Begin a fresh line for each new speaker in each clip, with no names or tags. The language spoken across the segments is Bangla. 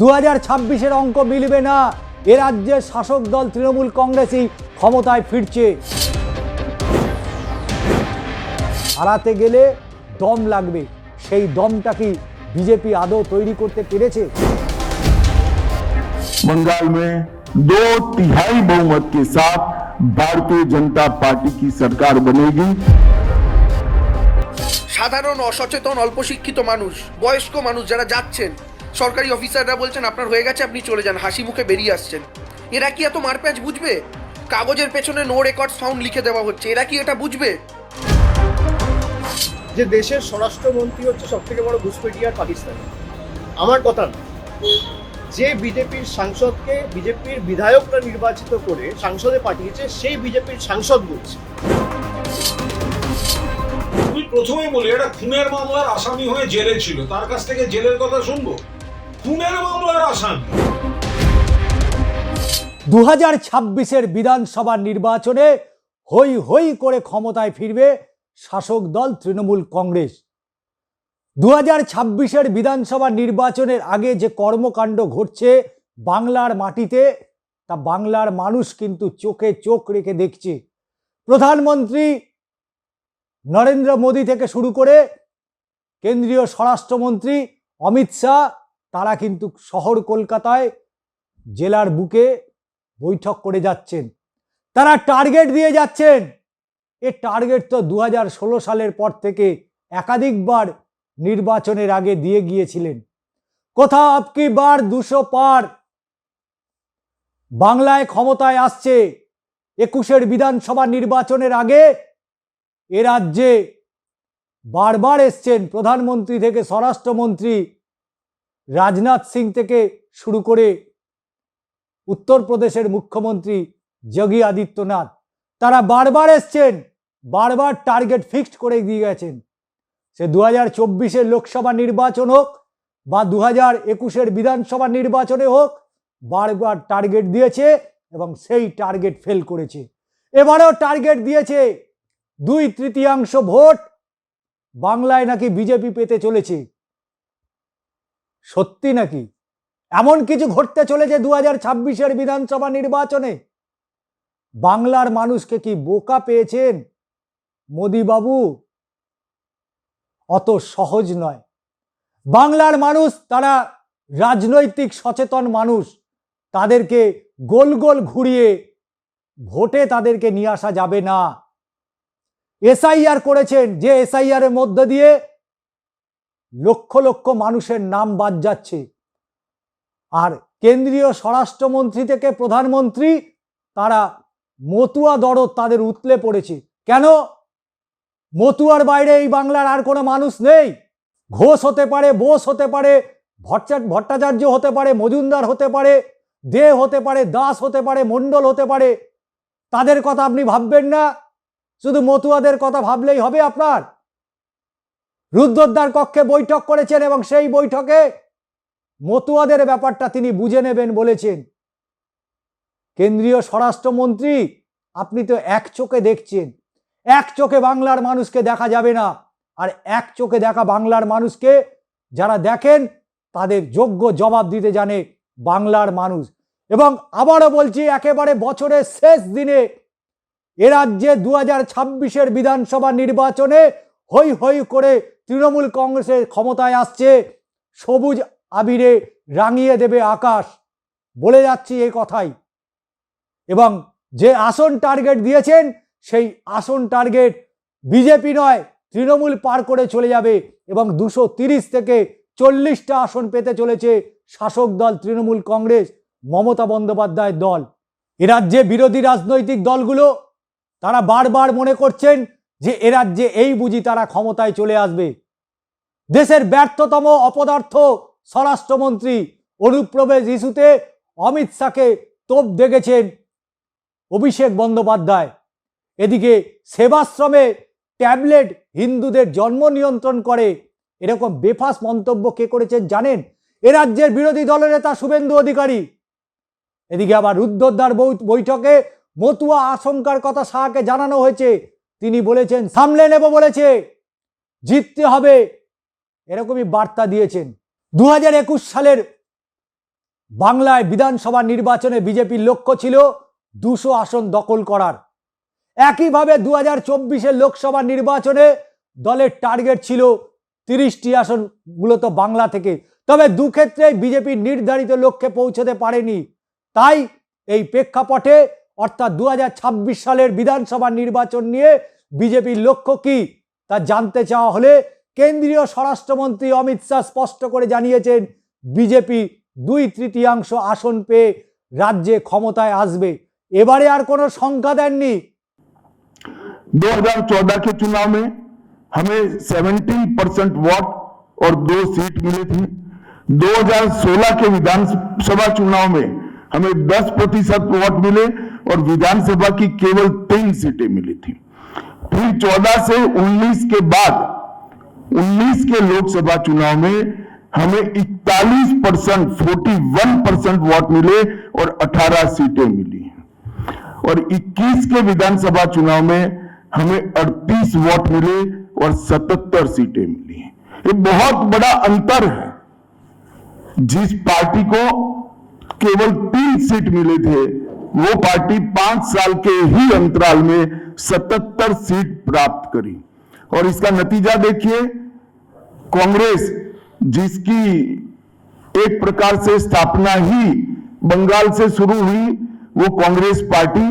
2026-এর অঙ্ক মিলবে না। এ রাজ্যের শাসক দল তৃণমূল কংগ্রেসই ক্ষমতায় ফিরছে। হারাতে গেলে দম লাগবে, সেই দমটা কি বিজেপি আদৌ তৈরি করতে পেরেছে?
बंगाल में 2/3 बहुमत के साथ भारतीय जनता पार्टी की सरकार बनेगी।
সাধারণ অসচেতন অল্প শিক্ষিত মানুষ, বয়স্ক মানুষ যারা যাচ্ছেন, সরকারি অফিসাররা বলছেন আপনার হয়ে গেছে আপনি চলে যান, হাসি মুখে বেরিয়ে আসছেন। এরা কি এত মারপ্যাচ বুঝবে? কাগজের পেছনে নো রেকর্ডস ফাউন্ড লিখে দেওয়া হচ্ছে, এরা কি এটা বুঝবে?
যে দেশের স্বরাষ্ট্রমন্ত্রী হচ্ছে সব থেকে বড় ঘুষপেটিয়ার পাকিস্তান। আমার কথা না, যে বিজেপির সাংসদকে বিজেপির বিধায়করা নির্বাচিত করে সংসদে পাঠিয়েছে সেই বিজেপির সাংসদ বলছে।
আমি প্রথমে বলি, এটা খুনের মামলার আসামি হয়ে জেলে ছিল, তার কাছ থেকে জেলের কথা শুনবো? খুনের মামলার আসামি।
2026-এর বিধানসভা নির্বাচনে হই হই করে ক্ষমতায় ফিরবে শাসক দল তৃণমূল কংগ্রেস। 2026-এর বিধানসভা নির্বাচনের আগে যে কর্মকাণ্ড ঘটছে বাংলার মাটিতে, তা বাংলার মানুষ কিন্তু চোখে চোখ রেখে দেখছে। প্রধানমন্ত্রী নরেন্দ্র মোদী থেকে শুরু করে কেন্দ্রীয় স্বরাষ্ট্রমন্ত্রী অমিত শাহ, তারা কিন্তু শহর কলকাতায় জেলার বুকে বৈঠক করে যাচ্ছেন। তারা টার্গেট দিয়ে যাচ্ছেন। এ টার্গেট তো 2016 সালের পর থেকে একাধিকবার নির্বাচনের আগে দিয়ে গিয়েছিলেন। কোথাও আপকি বার 200 পার, বাংলায় ক্ষমতায় আসছে। 21-এর বিধানসভা নির্বাচনের আগে এ রাজ্যে বারবার এসছেন প্রধানমন্ত্রী থেকে স্বরাষ্ট্রমন্ত্রী, রাজনাথ সিং থেকে শুরু করে উত্তরপ্রদেশের মুখ্যমন্ত্রী যোগী আদিত্যনাথ, তারা বারবার এসছেন, বারবার টার্গেট ফিক্সড করে দিয়ে গেছেন। সে 2024-এর লোকসভা নির্বাচন হোক বা 2021-এর বিধানসভা নির্বাচনে হোক, বারবার টার্গেট দিয়েছে এবং সেই টার্গেট ফেল করেছে। এবারেও টার্গেট দিয়েছে 2/3 ভোট বাংলায় নাকি বিজেপি পেতে চলেছে। সত্যি নাকি এমন কিছু ঘটতে চলেছে 2026-এর বিধানসভা নির্বাচনে? বাংলার মানুষকে কি বোকা পেয়েছেন মোদি বাবু? অত সহজ নয়। বাংলার মানুষ তারা রাজনৈতিক সচেতন মানুষ, তাদেরকে গোল গোল ঘুরিয়ে ভোটে তাদেরকে নিয়ে আসা যাবে না। এসআইআর করেছেন, যে এসআইআর এর মধ্য দিয়ে লক্ষ লক্ষ মানুষের নাম বাদ যাচ্ছে। আর কেন্দ্রীয় স্বরাষ্ট্রমন্ত্রী থেকে প্রধানমন্ত্রী, তারা মতুয়া দরদ তাদের উতলে পড়েছে। কেন? মতুয়ার বাইরে এই বাংলার আর কোনো মানুষ নেই। ঘোষ হতে পারে, বোস হতে পারে, ভট্টাচার্য হতে পারে, মজুমদার হতে পারে, দে হতে পারে, দাস হতে পারে, মণ্ডল হতে পারে। তাদের কথা আপনি ভাববেন না, শুধু মতুয়াদের কথা ভাবলেই হবে আপনার? রুদ্ধদ্বার কক্ষে বৈঠক করেছেন এবং সেই বৈঠকে মতুয়াদের ব্যাপারটা তিনি বুঝে নেবেন বলেছেন। কেন্দ্রীয় স্বরাষ্ট্রমন্ত্রী, আপনি তো এক চোখে দেখছেন, এক চোখে বাংলার মানুষকে দেখা যাবে না। আর এক চোখে দেখা বাংলার মানুষকে যারা দেখেন, তাদের যোগ্য জবাব দিতে জানে বাংলার মানুষ। এবং আবারও বলছি, একেবারে বছরের শেষ দিনে এ রাজ্যে 2026-এর বিধানসভা নির্বাচনে হই হই করে তৃণমূল কংগ্রেসের ক্ষমতায় আসছে। সবুজ আবিরে রাঙিয়ে দেবে আকাশ, বলে যাচ্ছি এই কথাই। এবং যে আসন টার্গেট দিয়েছেন, সেই আসন টার্গেট বিজেপি নয়, তৃণমূল পার করে চলে যাবে এবং 230 থেকে 40টা আসন পেতে চলেছে শাসক দল তৃণমূল কংগ্রেস, মমতা বন্দ্যোপাধ্যায়ের দল। এ রাজ্যে বিরোধী রাজনৈতিক দলগুলো তারা বারবার মনে করছেন যে এ রাজ্যে এই বুঝি তারা ক্ষমতায় চলে আসবে। দেশের ব্যর্থতম অপদার্থ স্বরাষ্ট্রমন্ত্রী অনুপ্রবেশ ইস্যুতে অমিত শাহকে তোপ দেখেছেন অভিষেক বন্দ্যোপাধ্যায়। এদিকে সেবাশ্রমে ট্যাবলেট হিন্দুদের জন্ম নিয়ন্ত্রণ করে, এরকম বেফাস মন্তব্য কে করেছেন জানেন? এ রাজ্যের বিরোধী দলের নেতা শুভেন্দু অধিকারী। এদিকে আবার রুদ্ধদ্বার বৈঠকে মতুয়া আশঙ্কার কথা শাহকে জানানো হয়েছে। তিনি বলেছেন সামলে নেব, বলেছে জিততে হবে, এরকমই বার্তা দিয়েছেন। 2021 সালের বাংলায় বিধানসভা নির্বাচনে বিজেপির লক্ষ্য ছিল 200 আসন দখল করার। একইভাবে 2024 লোকসভা নির্বাচনে দলের টার্গেট ছিল 30টি আসন, মূলত বাংলা থেকে। তবে দুক্ষেত্রেই বিজেপির নির্ধারিত লক্ষ্যে পৌঁছতে পারেনি। তাই এই প্রেক্ষাপটে অর্থাৎ 2026 সালের বিধানসভা নির্বাচন নিয়ে বিজেপির লক্ষ্য কি তা জানতে চাওয়া হলে কেন্দ্রীয় স্বরাষ্ট্রমন্ত্রী অমিত শাহ স্পষ্ট করে জানিয়েছেন, বিজেপি 2/3 আসন পেয়ে রাজ্যে ক্ষমতায় আসবে। এবারে আর কোনো সংখ্যা দেননি।
2014 के चुनाव में हमें 17% वोट और 2 सीट मिले थे। 2016 के विधानसभा चुनाव में हमें 10% वोट मिले और विधानसभा की केवल 3 सीटें मिली थी। फिर 14 से 19 के बाद 19 के लोकसभा चुनाव में हमें 41% वोट मिले और 18 सीटें मिली। और 21 के विधानसभा चुनाव में हमें 38 वोट मिले और 77 सीटें मिली। ये बहुत बड़ा अंतर है। जिस पार्टी को केवल 3 सीट मिले थे, वो पार्टी 5 साल के ही अंतराल में 77 सीट प्राप्त करी। और इसका नतीजा देखिए, कांग्रेस जिसकी एक प्रकार से स्थापना ही बंगाल से शुरू हुई, वो कांग्रेस पार्टी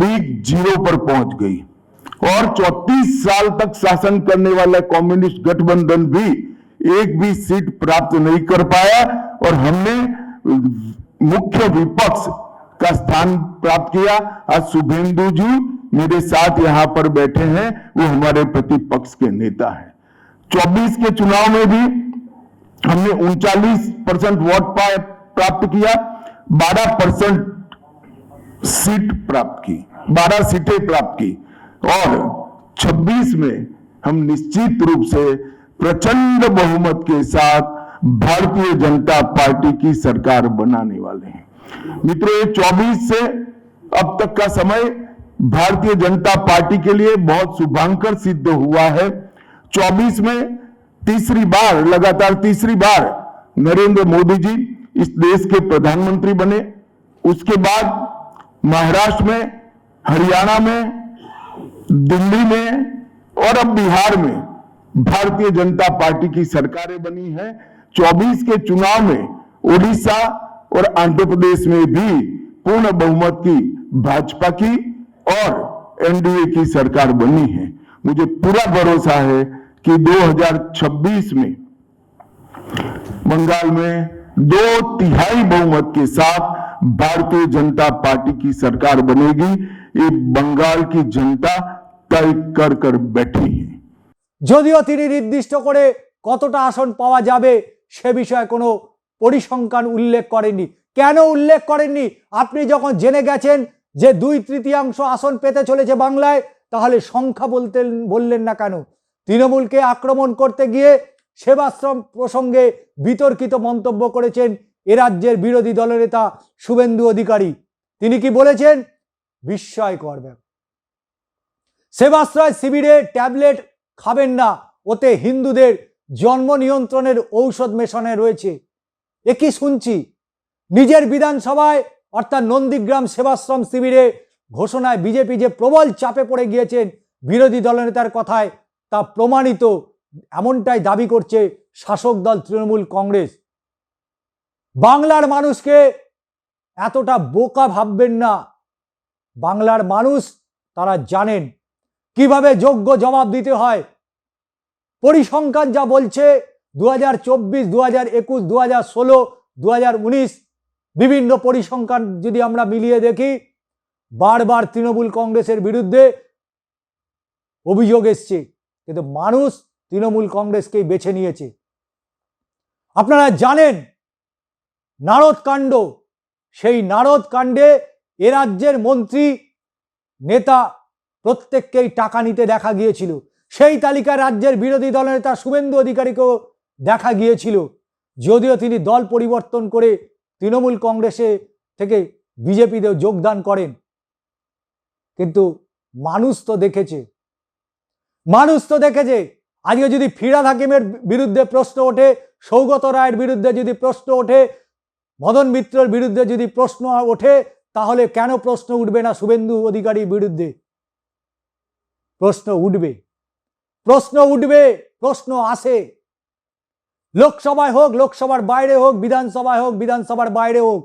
बिग जीरो पर पहुंच गई। और 34 साल तक शासन करने वाला कम्युनिस्ट गठबंधन भी एक भी सीट प्राप्त नहीं कर पाया और हमने मुख्य विपक्ष का स्थान प्राप्त किया। आज शुभेंदु जी मेरे साथ यहां पर बैठे हैं, वो हमारे प्रतिपक्ष के नेता हैं। 24 के चुनाव में भी हमने 39% वोट प्राप्त किया, 12% सीट प्राप्त की, 12 सीटें प्राप्त की। और 26 में हम निश्चित रूप से प्रचंड बहुमत के साथ भारतीय जनता पार्टी की सरकार बनाने वाले हैं। मित्रों, 24 से अब तक का समय भारतीय जनता पार्टी के लिए बहुत शुभांकर सिद्ध हुआ है। 24 में लगातार तीसरी बार नरेंद्र मोदी जी इस देश के प्रधानमंत्री बने। उसके बाद महाराष्ट्र में, हरियाणा में, दिल्ली में और अब बिहार में भारतीय जनता पार्टी की सरकारें बनी हैं। 24 के चुनाव में उड़ीसा और आंध्र प्रदेश में भी पूर्ण बहुमत की भाजपा की और एनडीए की सरकार बनी है। मुझे पूरा भरोसा है कि 2026 में बंगाल में 2/3 बहुमत के साथ भारतीय जनता पार्टी की सरकार बनेगी। ये बंगाल की जनता तय कर बैठी है।
যদিও তিনি নির্দিষ্ট করে কতটা আসন পাওয়া যাবে সে বিষয়ে কোনো পরিসংখ্যান উল্লেখ করেননি। কেন উল্লেখ করেননি? আপনি যখন জেনে গেছেন যে 2/3 আসন পেতে চলেছে বাংলায়, তাহলে সংখ্যা বললেন না কেন? তৃণমূলকে আক্রমণ করতে গিয়ে সেবাশ্রম প্রসঙ্গে বিতর্কিত মন্তব্য করেছেন এ রাজ্যের বিরোধী দলনেতা শুভেন্দু অধিকারী। তিনি কি বলেছেন? বিস্ময়কর ব্যাপার। সেবাশ্রয় শিবিরে ট্যাবলেট খাবেন না, ওতে হিন্দুদের জন্ম নিয়ন্ত্রণের ঔষধ মেশানো রয়েছে। এ কি শুনছি? নিজের বিধানসভায় অর্থাৎ নন্দীগ্রাম সেবাশ্রম শিবিরে ঘোষণায় বিজেপি যে প্রবল চাপে পড়ে গিয়েছেন বিরোধী দলনেতার কথায়, তা প্রমাণিত, এমনটাই দাবি করছে শাসক দল তৃণমূল কংগ্রেস। বাংলার মানুষকে এতটা বোকা ভাববেন না। বাংলার মানুষ তারা জানেন কিভাবে যোগ্য জবাব দিতে হয়। পরিসংখ্যান যা বলছে 2024, 2021, 2016, 2019 বিভিন্ন পরিসংখ্যান যদি আমরা মিলিয়ে দেখি, বারবার তৃণমূল কংগ্রেসের বিরুদ্ধে অভিযোগ এসছে, কিন্তু মানুষ তৃণমূল কংগ্রেসকেই বেছে নিয়েছে। আপনারা জানেন নারদকাণ্ড, সেই নারদকাণ্ডে এ রাজ্যের মন্ত্রী নেতা প্রত্যেককেই টাকা নিতে দেখা গিয়েছিল। সেই তালিকায় রাজ্যের বিরোধী দলনেতা শুভেন্দু অধিকারীকেও দেখা গিয়েছিল, যদিও তিনি দল পরিবর্তন করে তৃণমূল কংগ্রেসে থেকে বিজেপিতে যোগদান করেন। কিন্তু মানুষ তো দেখেছে। আজকে যদি ফিরহাদ হাকিমের বিরুদ্ধে প্রশ্ন ওঠে, সৌগত রায়ের বিরুদ্ধে যদি প্রশ্ন ওঠে, মদন মিত্রর বিরুদ্ধে যদি প্রশ্ন ওঠে তাহলে কেন প্রশ্ন উঠবে না শুভেন্দু অধিকারীর বিরুদ্ধে? প্রশ্ন উঠবে, প্রশ্ন উঠবে, প্রশ্ন আসে। লোকসভায় হোক, লোকসভার বাইরে হোক, বিধানসভায় হোক, বিধানসভার বাইরে হোক,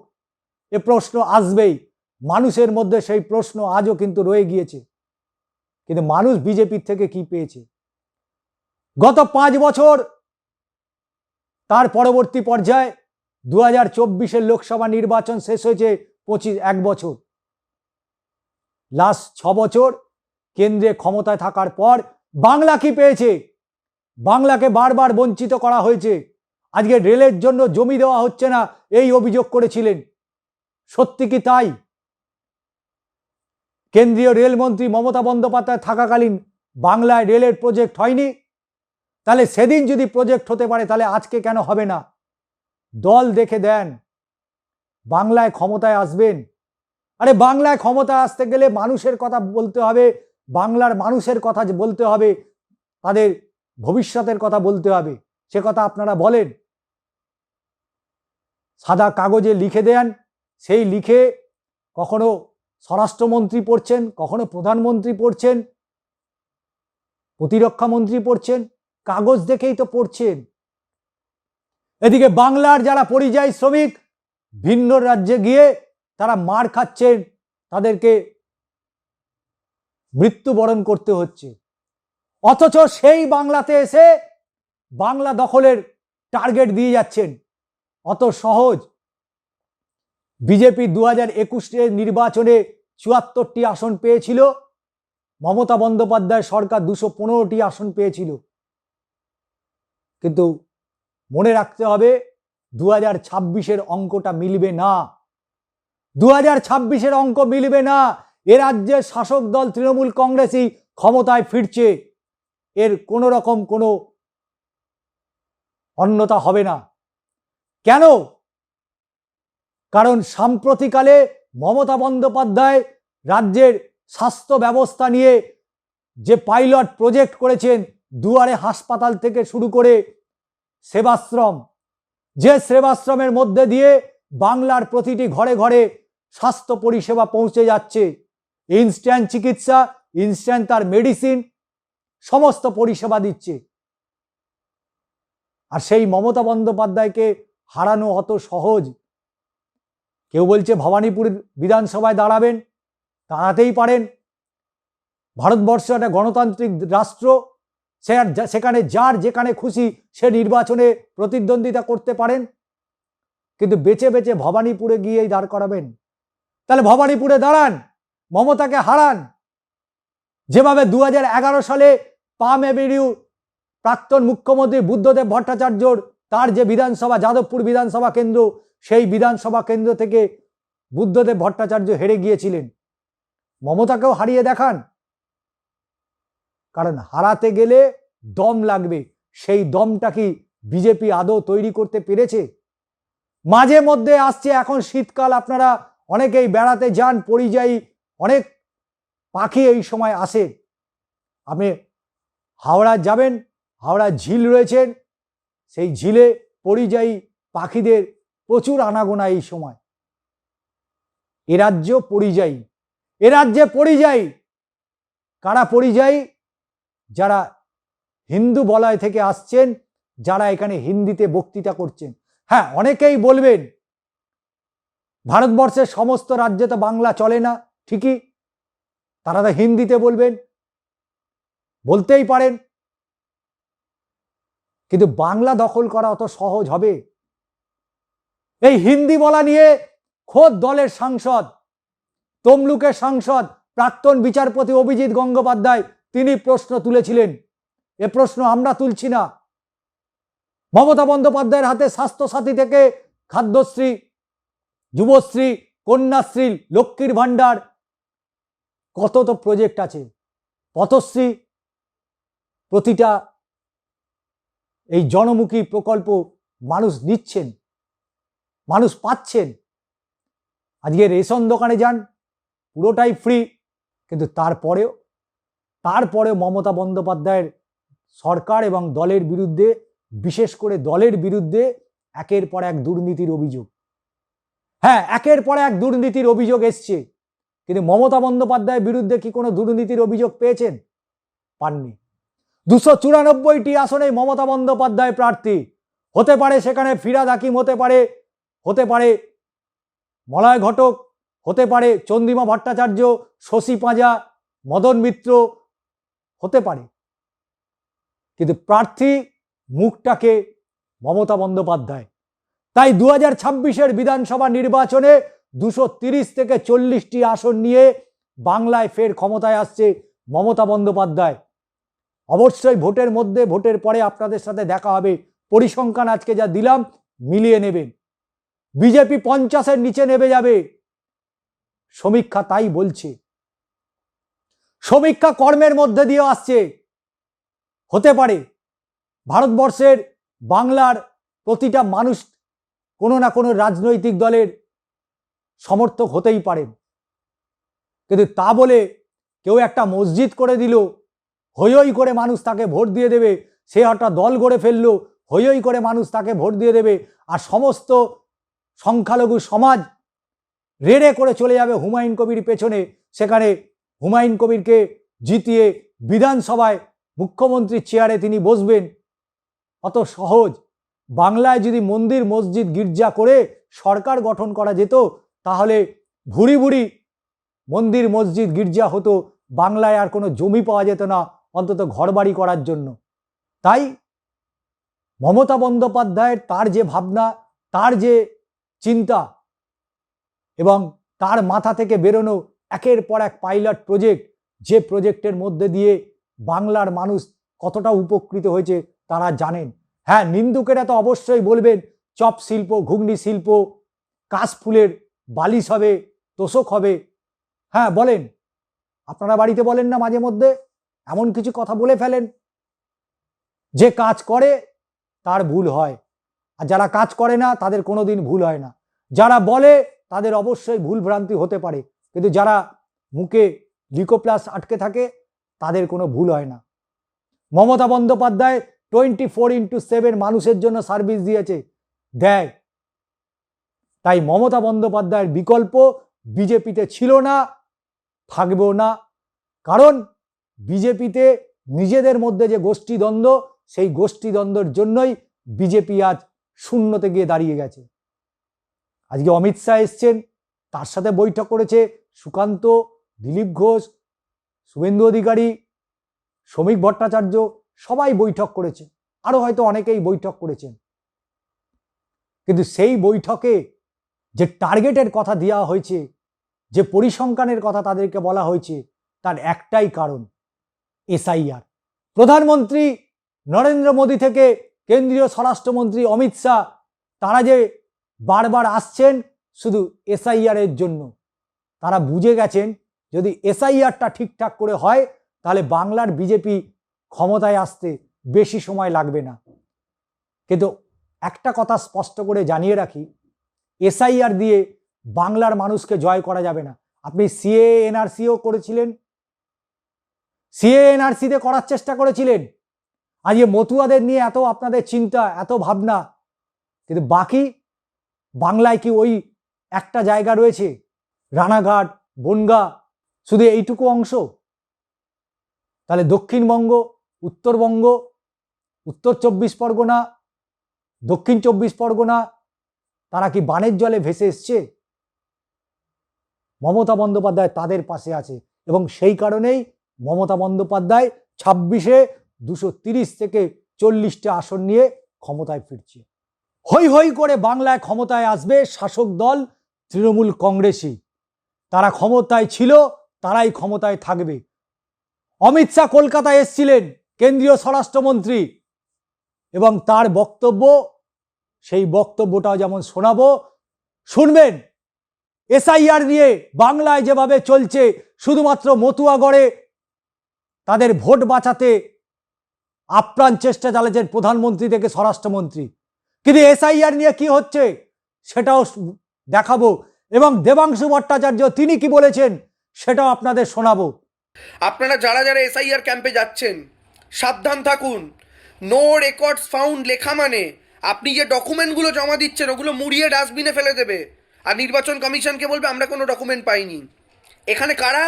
এ প্রশ্ন আসবেই। মানুষের মধ্যে সেই প্রশ্ন আজও কিন্তু রয়ে গিয়েছে। কিন্তু মানুষ বিজেপির থেকে কি পেয়েছে? গত 5 বছর, তার পরবর্তী পর্যায়ে 2024-এর লোকসভা নির্বাচন শেষ হয়েছে 1 বছর। লাস্ট 6 বছর কেন্দ্রে ক্ষমতায় থাকার পর বাংলা কি পেয়েছে? বাংলাকে বারবার বঞ্চিত করা হয়েছে। আজকে রেলের জন্য জমি দেওয়া হচ্ছে না, এই অভিযোগ করেছিলেন। সত্যি কি তাই? কেন্দ্রীয় রেলমন্ত্রী মমতা বন্দ্যোপাধ্যায় থাকাকালীন বাংলায় রেলের প্রজেক্ট হয়নি? তাহলে সেদিন যদি প্রজেক্ট হতে পারে তাহলে আজকে কেন হবে না? দল দেখে দেন, বাংলায় ক্ষমতায় আসবেন। আরে বাংলায় ক্ষমতায় আসতে গেলে মানুষের কথা বলতে হবে, বাংলার মানুষের কথা বলতে হবে, তাদের ভবিষ্যতের কথা বলতে হবে। সে কথা আপনারা বলেন, সাদা কাগজে লিখে দেন, সেই লিখে কখনো স্বরাষ্ট্রমন্ত্রী পড়ছেন, কখনো প্রধানমন্ত্রী পড়ছেন, প্রতিরক্ষা মন্ত্রী পড়ছেন, কাগজ দেখেই তো পড়ছেন। এদিকে বাংলার যারা পরিযায়ী শ্রমিক ভিন্ন রাজ্যে গিয়ে তারা মার খাচ্ছেন, তাদেরকে মৃত্যুবরণ করতে হচ্ছে। অথচ সেই বাংলাতে এসে বাংলা দখলের টার্গেট দিয়ে যাচ্ছেন। অত সহজ? বিজেপি 2021-এর নির্বাচনে 74টি আসন পেয়েছিল, মমতা বন্দ্যোপাধ্যায় সরকার 215টি আসন পেয়েছিল। কিন্তু মনে রাখতে হবে 2026-এর অঙ্কটা মিলবে না। 2026-এর অঙ্ক মিলবে না। এ রাজ্যের শাসক দল তৃণমূল কংগ্রেসই ক্ষমতায় ফিরছে, এর কোনো রকম কোনো অন্যতা হবে না। কেন? কারণ সাম্প্রতিককালে মমতা বন্দ্যোপাধ্যায় রাজ্যের স্বাস্থ্য ব্যবস্থা নিয়ে যে পাইলট প্রজেক্ট করেছেন, দুয়ারে হাসপাতাল থেকে শুরু করে সেবাশ্রম, যে সেবাশ্রমের মধ্যে দিয়ে বাংলার প্রতিটি ঘরে ঘরে স্বাস্থ্য পরিষেবা পৌঁছে যাচ্ছে, ইনস্ট্যান্ট চিকিৎসা, ইনস্ট্যান্ট তার মেডিসিন, সমস্ত পরিষেবা দিচ্ছে। আর সেই মমতা বন্দ্যোপাধ্যায়কে হারানো অত সহজ? কেউ বলছে ভবানীপুর বিধানসভায় দাঁড়াবেন, দাঁড়াতেই পারেন। ভারতবর্ষ একটা গণতান্ত্রিক রাষ্ট্র, সেখানে যার যেখানে খুশি সে নির্বাচনে প্রতিদ্বন্দ্বিতা করতে পারেন। কিন্তু বেছে বেছে ভবানীপুরে গিয়েই দাঁড় করাবেন? তাহলে ভবানীপুরে দাঁড়ান, মমতাকে হারান। যেভাবে 2011 সালে পাম এভিনিউ প্রাক্তন মুখ্যমন্ত্রী বুদ্ধদেব ভট্টাচার্যর তার যে বিধানসভা, যাদবপুর বিধানসভা কেন্দ্র, সেই বিধানসভা কেন্দ্র থেকে বুদ্ধদেব ভট্টাচার্য হেরে গিয়েছিলেন, মমতাকেও হারিয়ে দেখান। কারণ হারাতে গেলে দম লাগবে। সেই দমটা কি বিজেপি আদৌ তৈরি করতে পেরেছে? মাঝে মধ্যে আসছে, এখন শীতকাল, আপনারা অনেকেই বেড়াতে যান, পরিযায়ী অনেক পাখি এই সময় আসে। আপনি হাওড়া যাবেন, হাওড়া ঝিল রয়েছেন, সেই ঝিলে পরিযায়ী পাখিদের প্রচুর আনাগোনা এই সময়। এ রাজ্য পরিযায়ী, এ রাজ্যে পরিযায়ী। কারা পরিযায়ী? যারা হিন্দু বলয় থেকে আসছেন, যারা এখানে হিন্দিতে বক্তৃতা করছেন। হ্যাঁ, অনেকেই বলবেন ভারতবর্ষের সমস্ত রাজ্যে তো বাংলা চলে না, ঠিকই, তারা তো হিন্দিতে বলবেন, বলতেই পারেন। কিন্তু বাংলা দখল করা অত সহজ হবে? এই হিন্দি বলা নিয়ে খোদ দলের সাংসদ, তমলুকের সাংসদ, প্রাক্তন বিচারপতি অভিজিৎ গঙ্গোপাধ্যায়, তিনি প্রশ্ন তুলেছিলেন। এ প্রশ্ন আমরা তুলছি না। মমতা বন্দ্যোপাধ্যায়ের হাতে স্বাস্থ্যসাথী থেকে খাদ্যশ্রী, যুবশ্রী, কন্যাশ্রী, লক্ষ্মীর ভাণ্ডার, কত তো প্রজেক্ট আছে, পথশ্রী, প্রতিটা এই জনমুখী প্রকল্প মানুষ নিচ্ছেন, মানুষ পাচ্ছেন। আজকে রেশন দোকানে যান, পুরোটাই ফ্রি। কিন্তু তারপরেও মমতা বন্দ্যোপাধ্যায়ের সরকার এবং দলের বিরুদ্ধে, বিশেষ করে দলের বিরুদ্ধে একের পর এক দুর্নীতির অভিযোগ। হ্যাঁ, একের পর এক দুর্নীতির অভিযোগ এসছে, কিন্তু মমতা বন্দ্যোপাধ্যায়ের বিরুদ্ধে কি কোনো দুর্নীতির অভিযোগ পেয়েছেন? পাননি। 294টি আসনে মমতা বন্দ্যোপাধ্যায় প্রার্থী। হতে পারে সেখানে ফিরহাদ হাকিম, হতে পারে মলয় ঘটক, হতে পারে চন্দ্রিমা ভট্টাচার্য, শশী পাঁজা, মদন মিত্র, হতে পারে, কিন্তু প্রার্থী মুখটাকে মমতা বন্দ্যোপাধ্যায়। তাই 2026-এর বিধানসভা নির্বাচনে 230 থেকে 40টি আসন নিয়ে বাংলায় ফের ক্ষমতায় আসছে মমতা বন্দ্যোপাধ্যায়। অবশ্যই ভোটের মধ্যে, ভোটের পরে আপনাদের সাথে দেখা হবে। পরিসংখ্যান আজকে যা দিলাম মিলিয়ে নেবেন। বিজেপি 50-এর নিচে নেমে যাবে, সমীক্ষা তাই বলছে। সমীক্ষা কর্মের মধ্যে দিয়ে আসছে। হতে পারে ভারতবর্ষের, বাংলার প্রতিটা মানুষ কোনো না কোনো রাজনৈতিক দলের সমর্থক হতেই পারেন, কিন্তু তা বলে কেউ একটা মসজিদ করে দিল, হৈ হৈ করে মানুষ তাকে ভোট দিয়ে দেবে, সে একটা দল গড়ে ফেললো, হৈ হৈ করে মানুষ তাকে ভোট দিয়ে দেবে, আর সমস্ত সংখ্যালঘু সমাজ রেড়ে করে চলে যাবে হুমায়ুন কবির পেছনে, সেখানে হুমায়ুন কবিরকে জিতিয়ে বিধানসভায় মুখ্যমন্ত্রীর চেয়ারে তিনি বসবেন। অত সহজ। বাংলায় যদি মন্দির, মসজিদ, গির্জা করে সরকার গঠন করা যেত, তাহলে ভুরি ভুরি মন্দির, মসজিদ, গির্জা হতো, বাংলায় আর কোনো জমি পাওয়া যেত না, অন্তত ঘরবাড়ি করার জন্য। তাই মমতা বন্দ্যোপাধ্যায়ের, তার যে ভাবনা, তার যে চিন্তা, এবং তার মাথা থেকে বেরোনো একের পর এক পাইলট প্রজেক্ট, যে প্রজেক্টের মধ্যে দিয়ে বাংলার মানুষ কতটা উপকৃত হয়েছে তারা জানেন। হ্যাঁ, নিন্দুকেরা তো অবশ্যই বলবেন চপ শিল্প, ঘুগনি শিল্প, কাশফুলের বালিশ হবে, তোষক হবে। হ্যাঁ বলেন, আপনারা বাড়িতে বলেন না মাঝে মধ্যে, এমন কিছু কথা বলে ফেলেন। যে কাজ করে তার ভুল হয়, আর যারা কাজ করে না তাদের কোনোদিন ভুল হয় না। যারা বলে তাদের অবশ্যই ভুল ভ্রান্তি হতে পারে, কিন্তু যারা মুখে লিকোপ্লাস আটকে থাকে তাদের কোনো ভুল হয় না। মমতা বন্দ্যোপাধ্যায় 24x7 মানুষের জন্য সার্ভিস দিয়েছে, দেয়। তাই মমতা বন্দ্যোপাধ্যায়ের বিকল্প বিজেপিতে ছিল না, থাকবেও না। কারণ বিজেপিতে নিজেদের মধ্যে যে গোষ্ঠীদ্বন্দ্ব, সেই গোষ্ঠীদ্বন্দ্বের জন্যই বিজেপি আজ শূন্যতে গিয়ে দাঁড়িয়ে গেছে। আজকে অমিত শাহ এসছেন, তার সাথে বৈঠক করেছে সুকান্ত, দিলীপ ঘোষ, শুভেন্দু অধিকারী, শ্রমিক ভট্টাচার্য, সবাই বৈঠক করেছে, আরো হয়তো অনেকেই বৈঠক করেছেন। কিন্তু সেই বৈঠকে যে টার্গেটের কথা দেওয়া হয়েছে, যে পরিসংখ্যানের কথা তাদেরকে বলা হয়েছে, তার একটাই কারণ, এসআইআর। প্রধানমন্ত্রী নরেন্দ্র মোদী থেকে কেন্দ্রীয় স্বরাষ্ট্রমন্ত্রী অমিত শাহ, তারা যে বারবার আসছেন শুধু এসআইআর এর জন্য। তারা বুঝে গেছেন যদি এসআইআরটা ঠিকঠাক করে হয়, তাহলে বাংলার বিজেপি ক্ষমতায় আসতে বেশি সময় লাগবে না। কিন্তু একটা কথা স্পষ্ট করে জানিয়ে রাখি, এসআইআর দিয়ে বাংলার মানুষকে জয় করা যাবে না। আপনি সিএ এনআরসিও করেছিলেন, সিএ এনআরসিতে করার চেষ্টা করেছিলেন, আজকে মতুয়াদের নিয়ে এত আপনাদের চিন্তা, এত ভাবনা, কিন্তু বাকি বাংলায় কি ওই একটা জায়গা রয়েছে, রানাঘাট, বনগাঁ, শুধু এইটুকু অংশ? তাহলে দক্ষিণবঙ্গ, উত্তরবঙ্গ, উত্তর 24 পরগনা, দক্ষিণ 24 পরগনা, তারা কি বানের জলে ভেসে এসছে? মমতা বন্দ্যোপাধ্যায় তাদের পাশে আছে, এবং সেই কারণেই মমতা বন্দ্যোপাধ্যায় 26-এ 230 থেকে 40টা আসন নিয়ে ক্ষমতায় ফিরছে। হৈ হৈ করে বাংলায় ক্ষমতায় আসবে শাসক দল তৃণমূল কংগ্রেসই। তারা ক্ষমতায় ছিল, তারাই ক্ষমতায় থাকবে। অমিত শাহ কলকাতায় এসেছিলেন, কেন্দ্রীয় স্বরাষ্ট্রমন্ত্রী, এবং তার বক্তব্য, সেই বক্তব্যটাও যেমন শোনাবো, শুনবেন। এসআইআর নিয়ে বাংলায় যেভাবে চলছে, শুধুমাত্র মতুয়াগড়ে তাদের ভোট বাঁচাতে আপ্রাণ চেষ্টা চালাচ্ছেন প্রধানমন্ত্রী থেকে স্বরাষ্ট্রমন্ত্রী, কিন্তু এসআইআর নিয়ে কি হচ্ছে সেটাও দেখাবো, এবং দেবাংশু ভট্টাচার্য তিনি কি বলেছেন সেটাও আপনাদের শোনাবো।
আপনারা যারা যারা এসআইআর ক্যাম্পে যাচ্ছেন, সাবধান থাকুন। নো রেকর্ডস ফাউন্ড লেখা মানে আপনি যে ডকুমেন্টগুলো জমা দিচ্ছেন ওগুলো মুড়িয়ে ডাস্টবিনে ফেলে দেবে। আর নির্বাচন কমিশনকে বলবে আমরা কোনো ডকুমেন্ট পাইনি। এখানে কারা?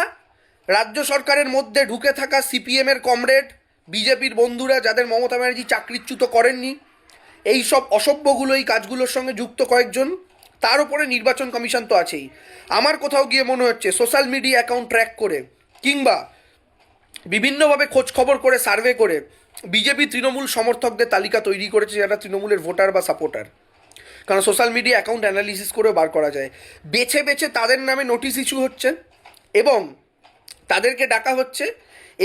রাজ্য সরকারের মধ্যে ঢুকে থাকা সিপিএমের কমরেড, বিজেপির বন্ধুরা, যাদের মমতা ব্যানার্জি চাকরিচ্যুত করেননি, এই সব অসভ্যগুলো, এই কাজগুলোর সঙ্গে যুক্ত কয়েকজন, তার উপরে নির্বাচন কমিশন তো আছেই। আমার কোথাও গিয়ে মনে হচ্ছে সোশ্যাল মিডিয়া অ্যাকাউন্ট ট্র্যাক করে কিংবা বিভিন্নভাবে খোঁজ খবর করে সার্ভে করে বিজেপি তৃণমূল সমর্থকদের তালিকা তৈরি করেছে, যারা তৃণমূলের ভোটার বা সাপোর্টার। কারণ সোশ্যাল মিডিয়া অ্যাকাউন্ট অ্যানালিসিস করেও বার করা যায়। বেছে বেছে তাদের নামে নোটিশ ইস্যু হচ্ছে এবং তাদেরকে ডাকা হচ্ছে।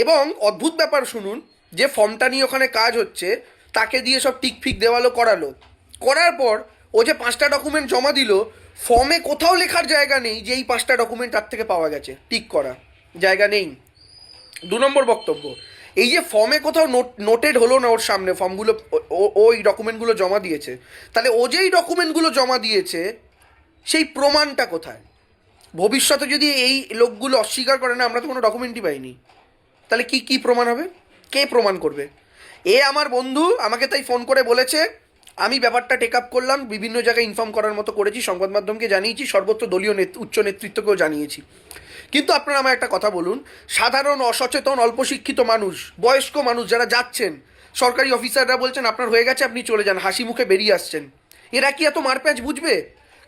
এবং অদ্ভুত ব্যাপার শুনুন, যে ফর্মটা নিয়ে ওখানে কাজ হচ্ছে তাকে দিয়ে সব টিক ফিক দেওয়ালো, করার পর ও যে 5টা ডকুমেন্ট জমা দিল, ফর্মে কোথাও লেখার জায়গা নেই যে এই 5টা ডকুমেন্ট তার থেকে পাওয়া গেছে, টিক করা জায়গা নেই। 2 নম্বর বক্তব্য, এই যে ফর্মে কোথাও নোটেড হলো না ওর সামনে ফর্মগুলো, ওই ডকুমেন্টগুলো জমা দিয়েছে, তাহলে ও যেই ডকুমেন্টগুলো জমা দিয়েছে সেই প্রমাণটা কোথায়? ভবিষ্যতে যদি এই লোকগুলো অস্বীকার করে না আমরা তো কোনো ডকুমেন্টই পাইনি, তাহলে কি প্রমাণ হবে? কে প্রমাণ করবে? আমার বন্ধু আমাকে তাই ফোন করে বলেছে, আমি ব্যাপারটা টেক আপ করলাম, বিভিন্ন জায়গায় ইনফর্ম করার মতো করেছি, সংবাদ মাধ্যমকে জানিয়েছি, সর্বত্র দলীয় উচ্চ নেতৃত্বকেও জানিয়েছি। কিন্তু আপনারা আমার একটা কথা বলুন, সাধারণ অসচেতন অল্প শিক্ষিত মানুষ, বয়স্ক মানুষ যারা যাচ্ছেন, সরকারি অফিসাররা বলছেন আপনার হয়ে গেছে আপনি চলে যান, হাসি মুখে বেরিয়ে আসছেন, এরা কি এত মারপ্যাঁচ বুঝবে?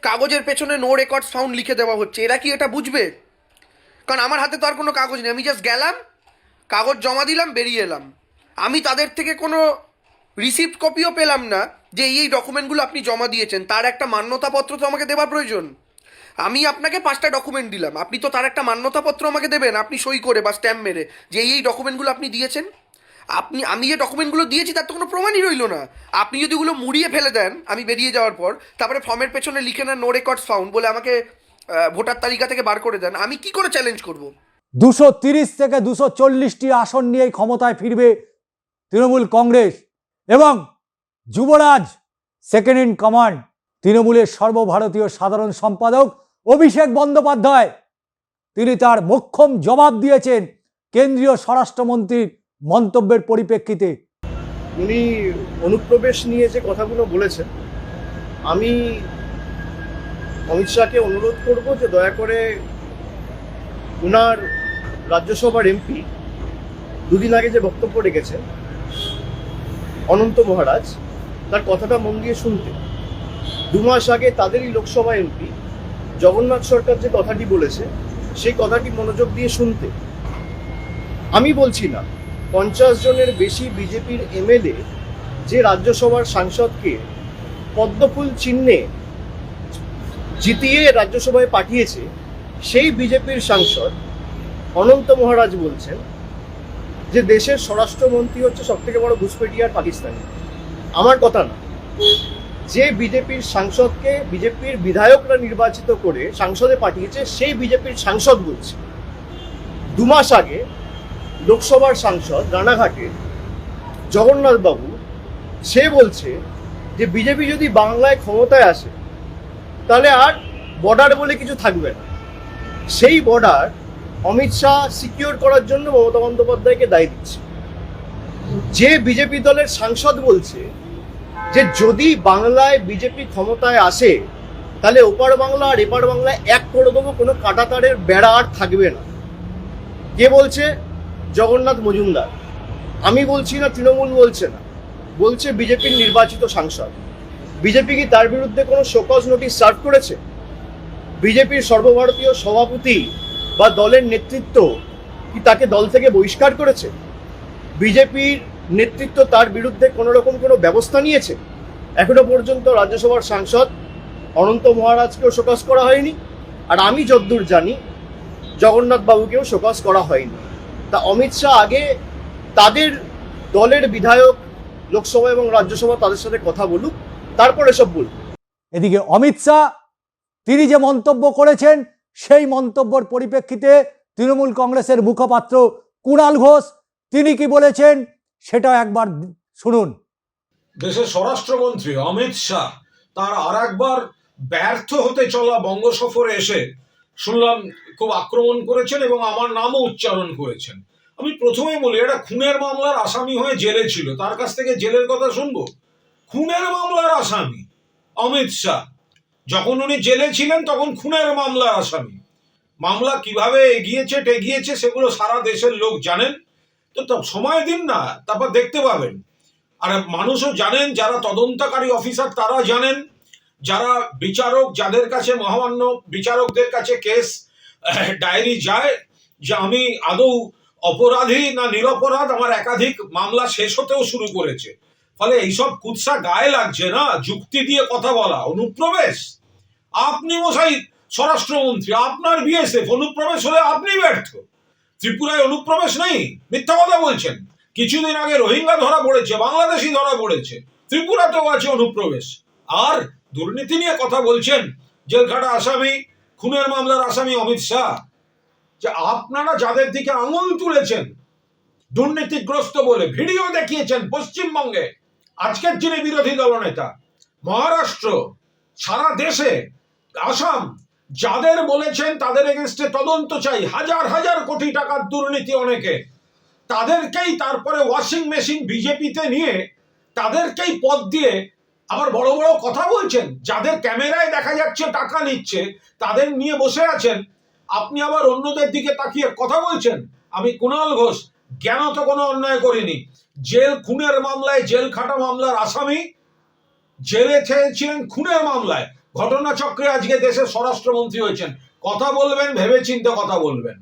কাগজের পেছনে নো রেকর্ডস ফাউন্ড লিখে দেওয়া হচ্ছে, এরা কি এটা বুঝবে? কারণ আমার হাতে তো আর কোনো কাগজ নেই, আমি জাস্ট গেলাম, কাগজ জমা দিলাম, বেরিয়ে এলাম। আমি তাদের থেকে কোনো রিসিপ্ট কপিও পেলাম না যে এই ডকুমেন্টগুলো আপনি জমা দিয়েছেন, তার একটা মান্যতাপত্র তো আমাকে দেওয়ার প্রয়োজন। আমি আপনাকে 5টা ডকুমেন্ট দিলাম, আপনি তো তার একটা মান্যতাপত্র আমাকে দেবেন, আপনি সই করে বা স্ট্যাম্প মেরে যে এই ডকুমেন্টগুলো আপনি দিয়েছেন। আমি যে ডকুমেন্টগুলো দিয়েছি তার তো কোনো প্রমাণই রইল না। আপনি যদি ওগুলো মুড়িয়ে ফেলে দেন আমি বেরিয়ে যাওয়ার পর, তারপরে ফর্মের পেছনে লিখে নেন নো রেকর্ডস ফাউন্ড বলে আমাকে ভোটার তালিকা থেকে বার করে দেন, আমি কি করে চ্যালেঞ্জ করব?
230 থেকে 240টি আসন নিয়েই ক্ষমতায় ফিরবে তৃণমূল কংগ্রেস এবং যুবরাজ সেকেন্ড ইন কমান্ড তৃণমূলের সর্বভারতীয় সাধারণ সম্পাদক অভিষেক বন্দ্যোপাধ্যায়, তিনি তার মোক্ষম জবাব দিয়েছেন কেন্দ্রীয় স্বরাষ্ট্রমন্ত্রীর মন্তব্যের পরিপ্রেক্ষিতে।
উনি অনুপ্রবেশ নিয়ে যে কথাগুলো বলেছেন, আমি অমিত শাহকে অনুরোধ করব যে দয়া করে উনার রাজ্যসভার এমপি 2 দিন আগে যে বক্তব্য রেখেছেন অনন্ত মহারাজ, তার কথাটা মন দিয়ে শুনতে। 2 মাস আগে তাদেরই লোকসভা এমপি জগন্নাথ সরকার যে কথাটি বলেছে সেই কথাটি মনোযোগ দিয়ে শুনতে। আমি বলছি না, 50 জনের বেশি বিজেপির এমএলএ যে রাজ্যসভার সাংসদকে পদ্মফুল চিহ্নে জিতিয়ে রাজ্যসভায় পাঠিয়েছে, সেই বিজেপির সাংসদ অনন্ত মহারাজ বলছেন যে দেশের স্বরাষ্ট্রমন্ত্রী হচ্ছে সবথেকে বড় ঘুষপেটিয়া আর পাকিস্তানি। আমার কথা না, যে বিজেপির সাংসদকে বিজেপির বিধায়করা নির্বাচিত করে সংসদে পাঠিয়েছে সেই বিজেপির সাংসদ বলছে। 2 মাস আগে লোকসভার সাংসদ রানাঘাটে জগন্নাথ বাবু, সে বলছে যে বিজেপি যদি বাংলায় ক্ষমতায় আসে তাহলে আর বর্ডার বলে কিছু থাকবে না, সেই বর্ডার অমিত শাহ সিকিউর করার জন্য মমতা বন্দ্যোপাধ্যায়কে দায়ী দিচ্ছে। যে বিজেপি দলের সাংসদ বলছে যে যদি বাংলায় বিজেপি ক্ষমতায় আসে তাহলে ওপার বাংলা আর এপার বাংলায় এক করে দেবো, কোনো কাঁটাতারের বেড়া আর থাকবে না। কে বলছে? জগন্নাথ মজুমদার। আমি বলছি না, তৃণমূল বলছে না, বলছে বিজেপির নির্বাচিত সাংসদ। বিজেপি কি তার বিরুদ্ধে কোনো শোকজ নোটিশ সার্ভ করেছে? বিজেপির সর্বভারতীয় সভাপতি বা দলের নেতৃত্ব কি তাকে দল থেকে বহিষ্কার করেছে? বিজেপির নেতৃত্ব তার বিরুদ্ধে কোনো রকম কোনো ব্যবস্থা নিয়েছে? এখনো পর্যন্ত রাজ্যসভার সাংসদ অনন্ত মহারাজকেও শোকজ করা হয়নি, আর আমি যতদূর জানি জগন্নাথ বাবুকেও শোকজ করা হয়নি। তা অমিত শাহ আগে তাদের দলের বিধায়ক লোকসভা এবং রাজ্যসভা তাদের সাথে কথা বলুক, তারপরে সব বলুক।
এদিকে অমিত শাহ তিনি যে মন্তব্য করেছেন সেই মন্তব্যের পরিপ্রেক্ষিতে তৃণমূল কংগ্রেসের মুখপাত্র কুণাল ঘোষ তিনি কি বলেছেন সেটা একবার শুনুন।
দেশের স্বরাষ্ট্রমন্ত্রী অমিত শাহ তার আরেকবার ব্যর্থ হতে চলা বঙ্গ সফরে এসে শুনলাম খুব আক্রমণ করেছেন এবং আমার নামও উচ্চারণ করেছেন। আমি প্রথমেই বলি, এটা খুনের মামলার আসামি হয়ে জেলে ছিল, তার কাছ থেকে জেলের কথা শুনবো? খুনের মামলার আসামি অমিত শাহ, যখন উনি জেলে ছিলেন তখন খুনের মামলার আসামি। মামলা কিভাবে এগিয়েছে টেগিয়েছে সেগুলো সারা দেশের লোক জানেন। তো সময় দিন না, তারপর দেখতে পাবেন। আর মানুষও জানেন, যারা তদন্তকারী অফিসার তারা জানেন, যারা বিচারক, যাদের কাছে মহামান্য বিচারকদের কাছে কেস ডায়েরি যায় যে আমি আদৌ অপরাধী না নিরপরাধ, আমার একাধিক মামলা শেষ হতেও শুরু করেছে। ফলে এইসব কুৎসা গায়ে লাগছে না, যুক্তি দিয়ে কথা বলা। অনুপ্রবেশ, আপনি মশাই স্বরাষ্ট্রমন্ত্রী, আপনার বিএসএফ, অনুপ্রবেশ হলে আপনি ব্যর্থ। ত্রিপুরায় অনুপ্রবেশ নেই, মিথ্যা কথা বলছেন। কিছুদিন আগে রোহিঙ্গা ধরা পড়েছে, বাংলাদেশি ধরা পড়েছে, ত্রিপুরাতেও আছে অনুপ্রবেশ। আর দুর্নীতি নিয়ে কথা বলছেন, জেলখাটা আসামি, খুনের মামলার আসামি অমিত শাহ। যে আপনারা যাদের দিকে আঙুল তুলেছেন দুর্নীতিগ্রস্ত বলে, ভিডিও দেখিয়েছেন পশ্চিমবঙ্গে, আজকের যিনি বিরোধী দলনেতা, মহারাষ্ট্র, সারা দেশে, আসাম, যাদের বলেছেন তাদের এগেনস্টে তদন্ত চাই, হাজার হাজার কোটি টাকার দুর্নীতি অনেকে, তাদেরকেই তারপরে ওয়াশিং মেশিন বিজেপিতে নিয়ে তাদেরকেই পদ দিয়ে আবার বড় বড় কথা বলছেন। যাদের ক্যামেরায় দেখা যাচ্ছে টাকা নিচ্ছে, তাদের নিয়ে বসে আছেন, আপনি আবার অন্যদের দিকে তাকিয়ে কথা বলছেন। আমি কুণাল ঘোষ জ্ঞানত কোনো অন্যায় করিনি। জেল খুনের মামলায়, জেল খাটা মামলার আসামি, জেলে ছিলেন খুনের মামলায়, ঘটনাচক্রে আজকে দেশের স্বরাষ্ট্রমন্ত্রী হয়েছেন। কথা বলবেন ভেবেচিন্তে কথা বলবেন।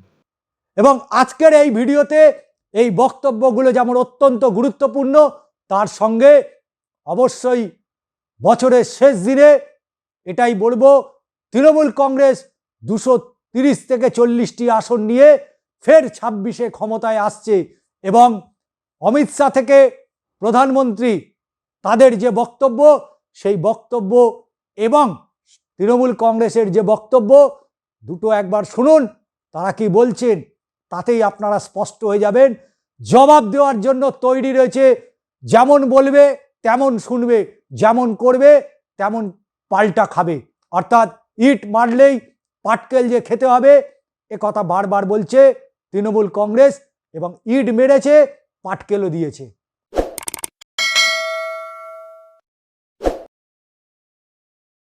এবং আজকের এই ভিডিওতে এই বক্তব্যগুলো যেমন অত্যন্ত গুরুত্বপূর্ণ, তার সঙ্গে অবশ্যই বছরের শেষ দিনে এটাই বলবো, তৃণমূল কংগ্রেস 230 থেকে 40টি আসন নিয়ে ফের 26-এ ক্ষমতায় আসছে। এবং অমিত শাহ থেকে প্রধানমন্ত্রী, তাদের যে বক্তব্য, সেই বক্তব্য এবং তৃণমূল কংগ্রেসের যে বক্তব্য, দুটো একবার শুনুন তারা কি বলছেন, তাতেই আপনারা স্পষ্ট হয়ে যাবেন। জবাব দেওয়ার জন্য তৈরি রয়েছে, যেমন বলবে তেমন শুনবে, যেমন করবে তেমন পাল্টা খাবে। অর্থাৎ ইট মারলেই পাটকেল যে খেতে হবে, এ কথা বারবার বলছে তৃণমূল কংগ্রেস, এবং ইট মেরেছে, পাটকেলও দিয়েছে।